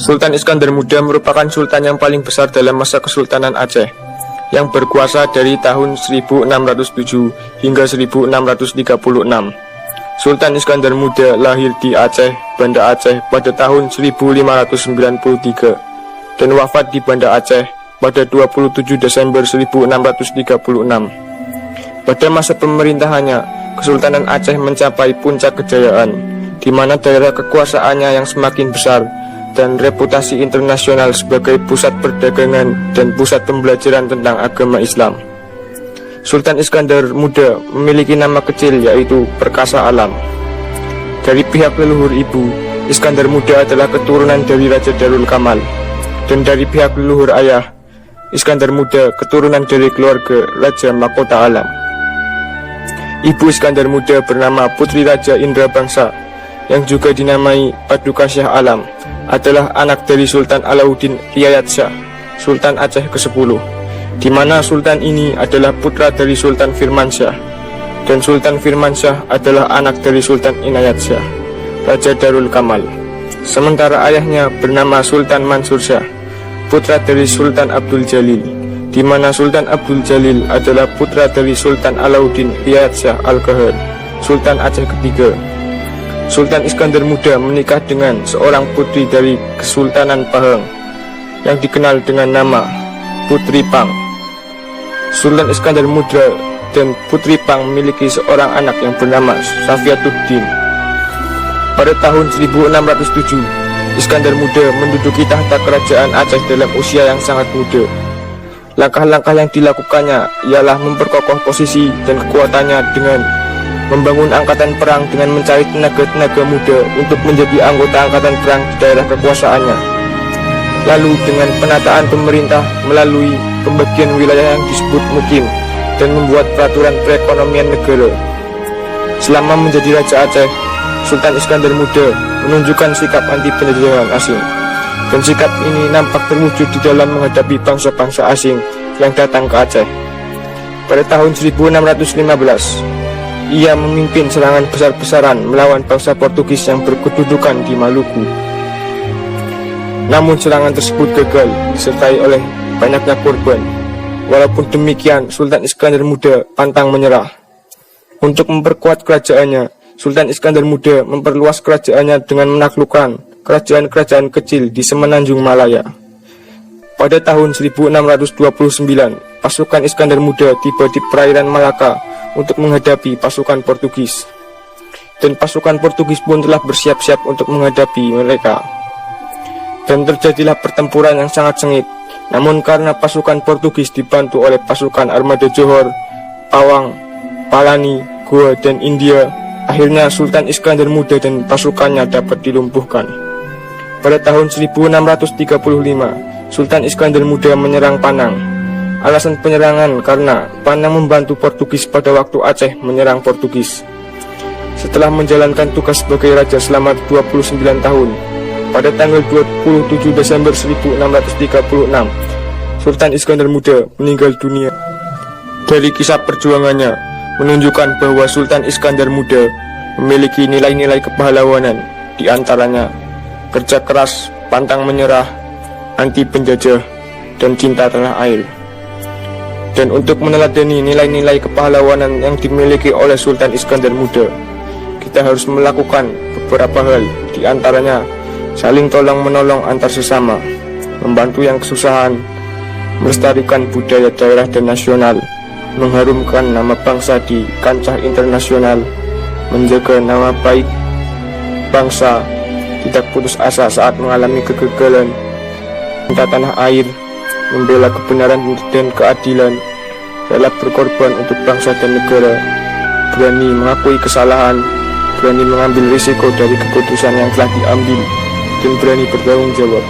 Sultan Iskandar Muda merupakan sultan yang paling besar dalam masa Kesultanan Aceh, yang berkuasa dari tahun 1607 hingga 1636. Sultan Iskandar Muda lahir di Aceh, Banda Aceh pada tahun 1593 dan wafat di Banda Aceh pada 27 Desember 1636. Pada masa pemerintahannya, Kesultanan Aceh mencapai puncak kejayaan, di mana daerah kekuasaannya yang semakin besar dan reputasi internasional sebagai pusat perdagangan dan pusat pembelajaran tentang agama Islam. Sultan Iskandar Muda memiliki nama kecil yaitu Perkasa Alam. Dari pihak leluhur ibu, Iskandar Muda adalah keturunan dari Raja Darul Kamal, dan dari pihak leluhur ayah, Iskandar Muda keturunan dari keluarga Raja Mahkota Alam. Ibu Iskandar Muda bernama Putri Raja Indra Bangsa, yang juga dinamai Paduka Syah Alam, adalah anak dari Sultan Alauddin Riayat Shah, Sultan Aceh ke-10, di mana sultan ini adalah putra dari Sultan Firmansyah, dan Sultan Firmansyah adalah anak dari Sultan Inayat Shah, Raja Darul Kamal. Sementara ayahnya bernama Sultan Mansur Shah, putra dari Sultan Abdul Jalil, di mana Sultan Abdul Jalil adalah putra dari Sultan Alauddin Riayat Shah Al-Qahar, Sultan Aceh ketiga. Sultan Iskandar Muda menikah dengan seorang putri dari Kesultanan Pahang yang dikenal dengan nama Putri Pang. Sultan Iskandar Muda dan Putri Pang memiliki seorang anak yang bernama Safiatuddin. Pada tahun 1607, Iskandar Muda menduduki tahta kerajaan Aceh dalam usia yang sangat muda. Langkah-langkah yang dilakukannya ialah memperkokoh posisi dan kekuatannya dengan membangun angkatan perang dengan mencari tenaga-tenaga muda untuk menjadi anggota angkatan perang di daerah kekuasaannya. Lalu dengan penataan pemerintah melalui pembagian wilayah yang disebut mukim dan membuat peraturan perekonomian negara. Selama menjadi Raja Aceh, Sultan Iskandar Muda menunjukkan sikap anti penjajahan asing, dan sikap ini nampak terwujud di dalam menghadapi bangsa-bangsa asing yang datang ke Aceh. Pada tahun 1615, ia memimpin serangan besar-besaran melawan bangsa Portugis yang berkedudukan di Maluku. Namun serangan tersebut gagal disertai oleh banyaknya korban. Walaupun demikian, Sultan Iskandar Muda pantang menyerah. Untuk memperkuat kerajaannya, Sultan Iskandar Muda memperluas kerajaannya dengan menaklukkan kerajaan-kerajaan kecil di semenanjung Malaya. Pada tahun 1629, pasukan Iskandar Muda tiba di perairan Malaka untuk menghadapi pasukan Portugis, dan pasukan Portugis pun telah bersiap-siap untuk menghadapi mereka. Dan terjadilah pertempuran yang sangat sengit. Namun karena pasukan Portugis dibantu oleh pasukan armada Johor, Pawang, Palani, Goa, dan India, akhirnya Sultan Iskandar Muda dan pasukannya dapat dilumpuhkan. Pada tahun 1635, Sultan Iskandar Muda menyerang Panang. Alasan penyerangan karena Panang membantu Portugis pada waktu Aceh menyerang Portugis. Setelah menjalankan tugas sebagai raja selama 29 tahun, pada tanggal 27 Desember 1636, Sultan Iskandar Muda meninggal dunia. Dari kisah perjuangannya menunjukkan bahwa Sultan Iskandar Muda memiliki nilai-nilai kepahlawanan, di antaranya kerja keras, pantang menyerah, anti penjajah, dan cinta tanah air. Dan untuk meneladani nilai-nilai kepahlawanan yang dimiliki oleh Sultan Iskandar Muda, kita harus melakukan beberapa hal, di antaranya saling tolong-menolong antar sesama, membantu yang kesusahan, melestarikan budaya daerah dan nasional, mengharumkan nama bangsa di kancah internasional, menjaga nama baik bangsa, tidak putus asa saat mengalami kegagalan, cinta tanah air, membela kebenaran dan keadilan, rela berkorban untuk bangsa dan negara, berani mengakui kesalahan, berani mengambil risiko dari keputusan yang telah diambil, dan berani bertanggung jawab.